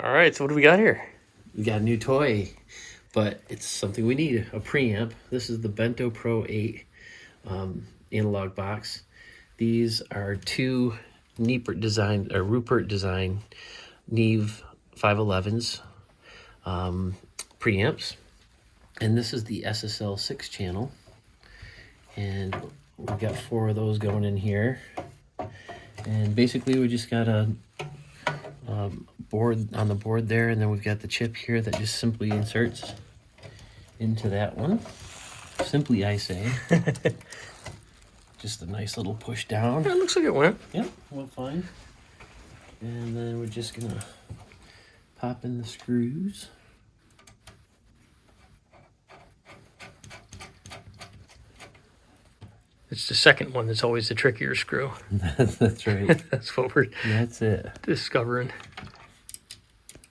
All right, so what do we got here? We got a new toy, but it's something we need, a preamp. This is the Bento Pro 8 analog box. These are two Rupert design Neve 511s preamps. And this is the SSL SiX channel. And we've got 4 of those going in here. And basically we just got a board on the board there, and then we've got the chip here that just simply inserts into that one. Simply, I say. Just a nice little push down. Yeah, it looks like it went. Yep, went fine. And then we're just gonna pop in the screws. It's the second one that's always the trickier screw. That's right. That's what we're That's it. discovering.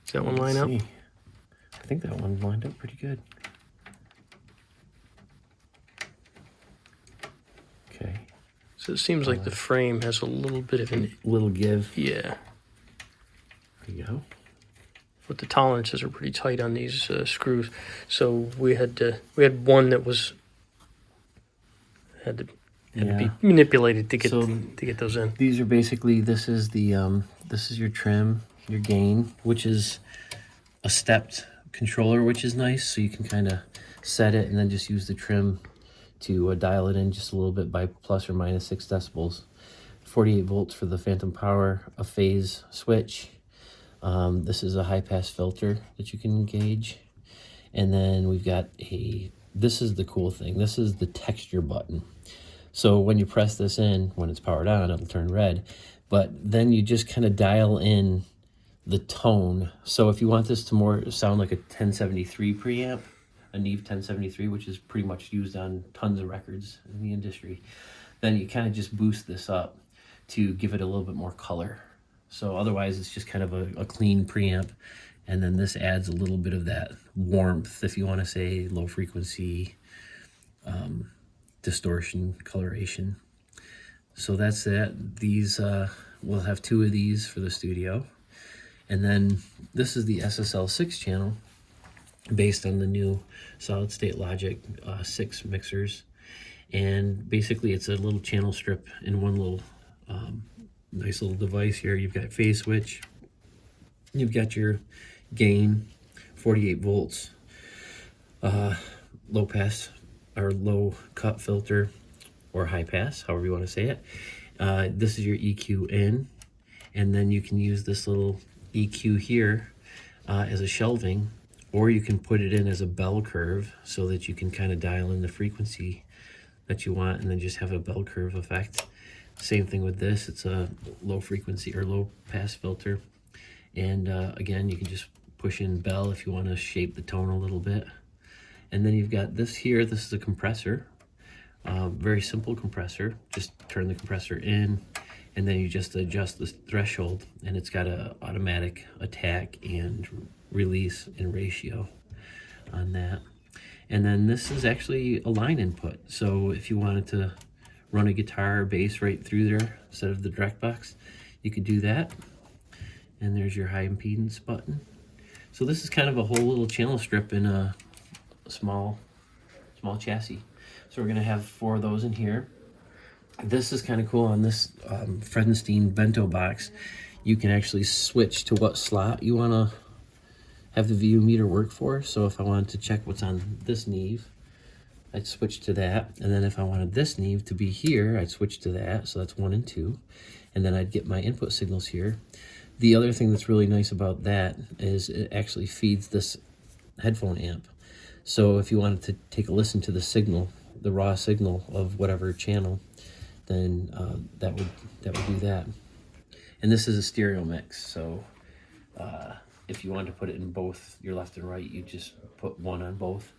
Does that one line up? See. I think that one lined up pretty good. Okay. So it seems like the frame has a little bit of an... Little give. Yeah. There you go. But the tolerances are pretty tight on these screws. So we had one that was... Had to be manipulated to get those in. These are basically, this is your trim, your gain, which is a stepped controller, which is nice. So you can kind of set it and then just use the trim to dial it in just a little bit by plus or minus 6 decibels. 48 volts for the phantom power, a phase switch. This is a high pass filter that you can engage. And then we've got this is the cool thing. This is the texture button. So when you press this in, when it's powered on, it'll turn red. But then you just kind of dial in the tone. So if you want this to more sound like a 1073 preamp, a Neve 1073, which is pretty much used on tons of records in the industry, then you kind of just boost this up to give it a little bit more color. So otherwise it's just kind of a clean preamp. And then this adds a little bit of that warmth, if you want to say low frequency, distortion, coloration. So that's that. These, we'll have 2 of these for the studio. And then this is the SSL SiX channel based on the new solid state logic 6 mixers. And basically it's a little channel strip in one little nice little device here. You've got phase switch, you've got your gain, 48 volts, low pass or low cut filter, or high pass, however you want to say it. This is your EQ in, and then you can use this little EQ here as a shelving, or you can put it in as a bell curve so that you can kind of dial in the frequency that you want and then just have a bell curve effect. Same thing with this. It's a low frequency or low pass filter. And again, you can just push in bell if you want to shape the tone a little bit. And then you've got this here. This is a compressor. Very simple compressor. Just turn the compressor in, and then you just adjust the threshold, and it's got an automatic attack and release and ratio on that. And then this is actually a line input. So if you wanted to run a guitar or bass right through there instead of the direct box, you could do that. And there's your high impedance button. So this is kind of a whole little channel strip in a small chassis. So we're gonna have 4 of those in here. This is kind of cool. On this Freudenstein Bento box, you can actually switch to what slot you wanna have the VU meter work for. So if I wanted to check what's on this Neve, I'd switch to that. And then if I wanted this Neve to be here, I'd switch to that. So that's 1 and 2. And then I'd get my input signals here. The other thing that's really nice about that is it actually feeds this headphone amp. So if you wanted to take a listen to the signal, the raw signal of whatever channel, then that would do that. And this is a stereo mix. So if you wanted to put it in both your left and right, you just put one on both.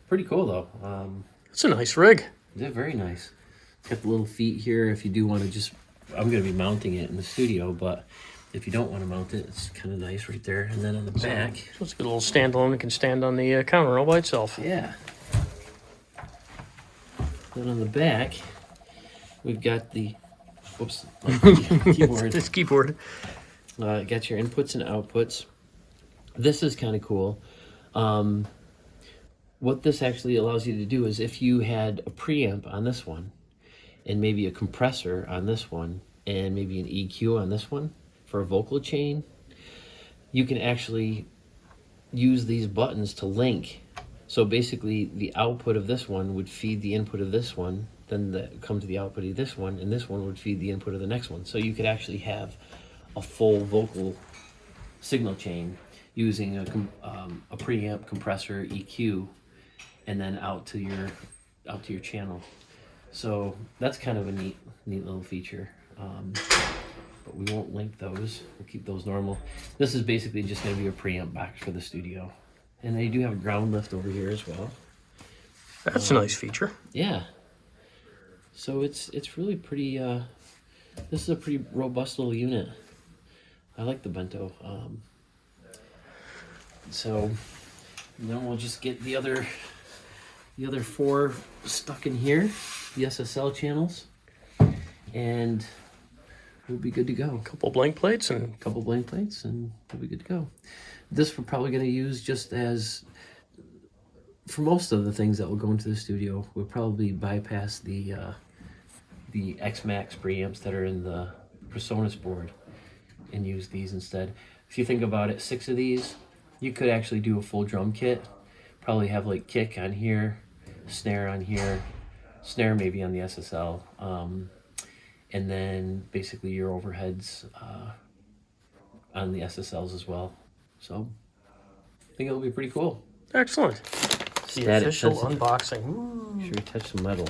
Pretty cool though. It's a nice rig. Yeah, very nice. It's got the little feet here if you do want to just... I'm going to be mounting it in the studio, but if you don't want to mount it, it's kind of nice right there. And then on the back... So it's a good little standalone. It can stand on the counter all by itself. Yeah. Then on the back, we've got the... Whoops. Keyboard. This keyboard. Got your inputs and outputs. This is kind of cool. What this actually allows you to do is if you had a preamp on this one and maybe a compressor on this one and maybe an EQ on this one for a vocal chain, you can actually use these buttons to link. So basically the output of this one would feed the input of this one, then that comes the output of this one, and this one would feed the input of the next one. So you could actually have a full vocal signal chain using a preamp, compressor, EQ, and then out to your channel. So that's kind of a neat little feature. But we won't link those. We'll keep those normal. This is basically just going to be a preamp box for the studio, and they do have a ground lift over here as well. That's a nice feature. Yeah. So it's really pretty. This is a pretty robust little unit. I like the Bento. So then we'll just get the other 4 stuck in here, the SSL channels, and we'll be good to go. Couple blank plates and and we'll be good to go. This we're probably going to use just as, for most of the things that will go into the studio, we'll probably bypass the X-Max preamps that are in the PreSonus board and use these instead. If you think about it, 6 of these, you could actually do a full drum kit. Probably have like kick on here, snare on here, snare maybe on the SSL, and then basically your overheads on the SSLs as well. So I think it'll be pretty cool. excellent. The Static official sensitive. unboxing. Ooh. Sure, touch some metal.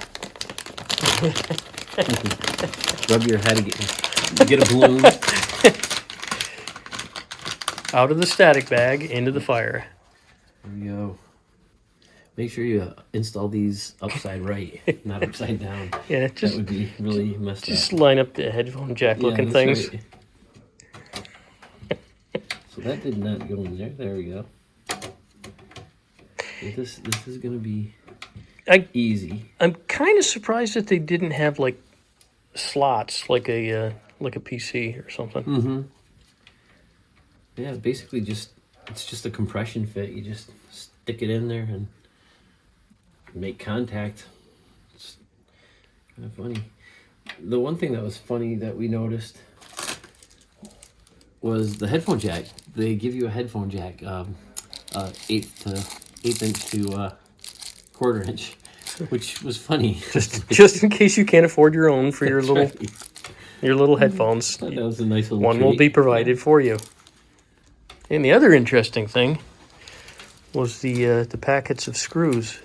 Rub your head again. Get a balloon. Out of the static bag, into the fire. There we go. Make sure you install these upside right, not upside down. Yeah, That just would be really messed just up. line up the headphone jack looking that's things. right. So that did not go in there. There we go. This is gonna be easy. I'm kind of surprised that they didn't have like slots like a PC or something. Mm-hmm. Yeah, basically it's just a compression fit. You just stick it in there and make contact. It's kind of funny. The one thing that was funny that we noticed was the headphone jack. They give you a headphone jack, 1/8 inch to 1/4 inch, which was funny. Just in case you can't afford your own for your That's little right. your little headphones, That was a nice little one will treat. be provided for you. And the other interesting thing was the packets of screws,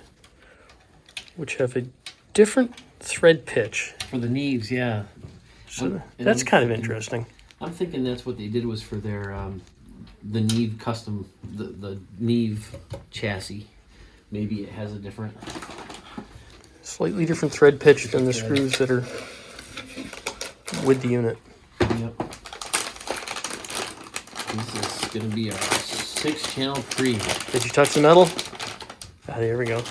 which have a different thread pitch. For the Neves, yeah. So And that's I'm kind of thinking- interesting. I'm thinking that's what they did was for their the Neve custom, the Neve chassis. Maybe it has a different. Slightly different thread pitch than the screws that are with the unit. Yep. This is gonna be our 6 channel pre. Did you touch the metal? Ah, there we go.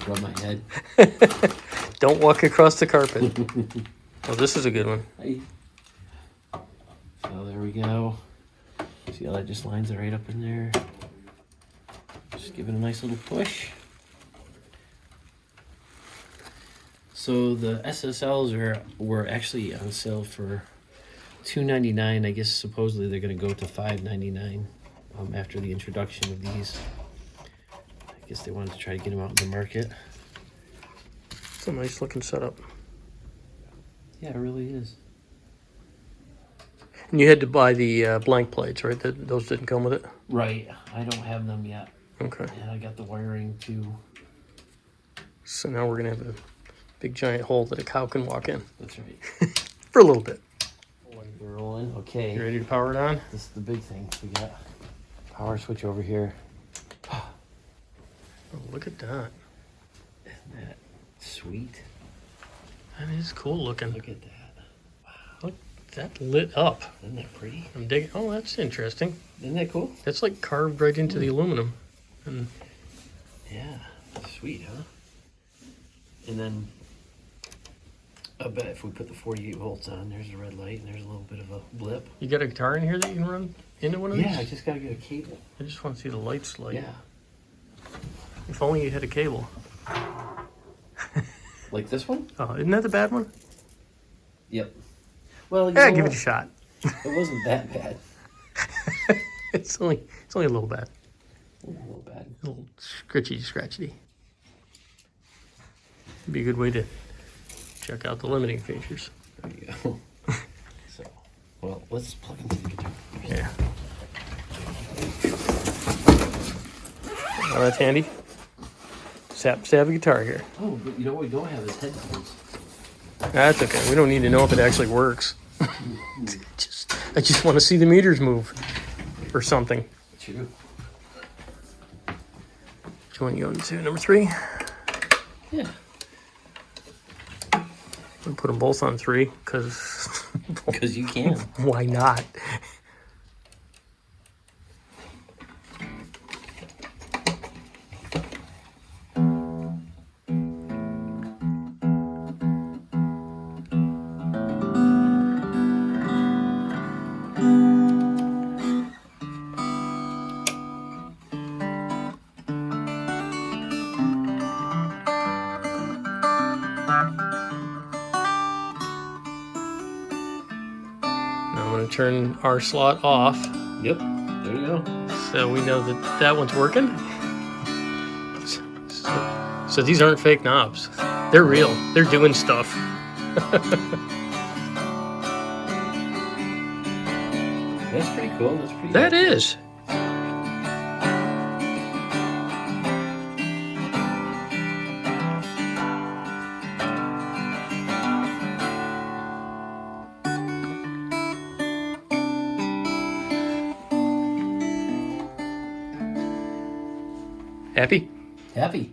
Rub my head. Don't walk across the carpet. Oh, this is a good one. Hey. So there we go. See how that just lines it right up in there. Just give it a nice little push. So the SSLs were actually on sale for $2.99. I guess supposedly they're going to go to $5.99 after the introduction of these. I guess they wanted to try to get them out in the market. It's a nice looking setup. Yeah, it really is. And you had to buy the blank plates, right? Those didn't come with it? Right. I don't have them yet. Okay. And I got the wiring too. So now we're going to have a big giant hole that a cow can walk in That's right. for a little bit. We're rolling. Okay. You ready to power it on? This is the big thing. We got power switch over here. Oh, look at that. Isn't that sweet? That is cool looking. Look at that. Look, that lit up. Isn't that pretty? I'm digging. Oh, that's interesting. Isn't that cool? That's like carved right into the aluminum. And Yeah. Sweet, huh? And then I bet if we put the 48 volts on, there's a red light and there's a little bit of a blip. You got a guitar in here that you can run into one of these? Yeah, I just gotta get a cable. I just want to see the lights light. Yeah. If only you had a cable. Like this one? Oh, isn't that the bad one? Yep. Well, you Yeah, know give it what? a shot. It wasn't that bad. It's only a little bad. A little bad. A little scratchy. Be a good way to check out the limiting features. There you go. So, well, let's plug into the guitar. Yeah. Oh, that's handy. Happens to have a guitar here. Oh, but you know what we don't have is headphones. That's okay. We don't need to know if it actually works. I just want to see the meters move or something. True. Which one you going to? Number 3? Yeah. We'll put them both on 3 because Because you can. why not? Now I'm going to turn our slot off Yep. There you go. so we know that that one's working. So these aren't fake knobs. They're real. They're doing stuff. That's pretty cool. That's pretty That accurate. is. Happy? Happy.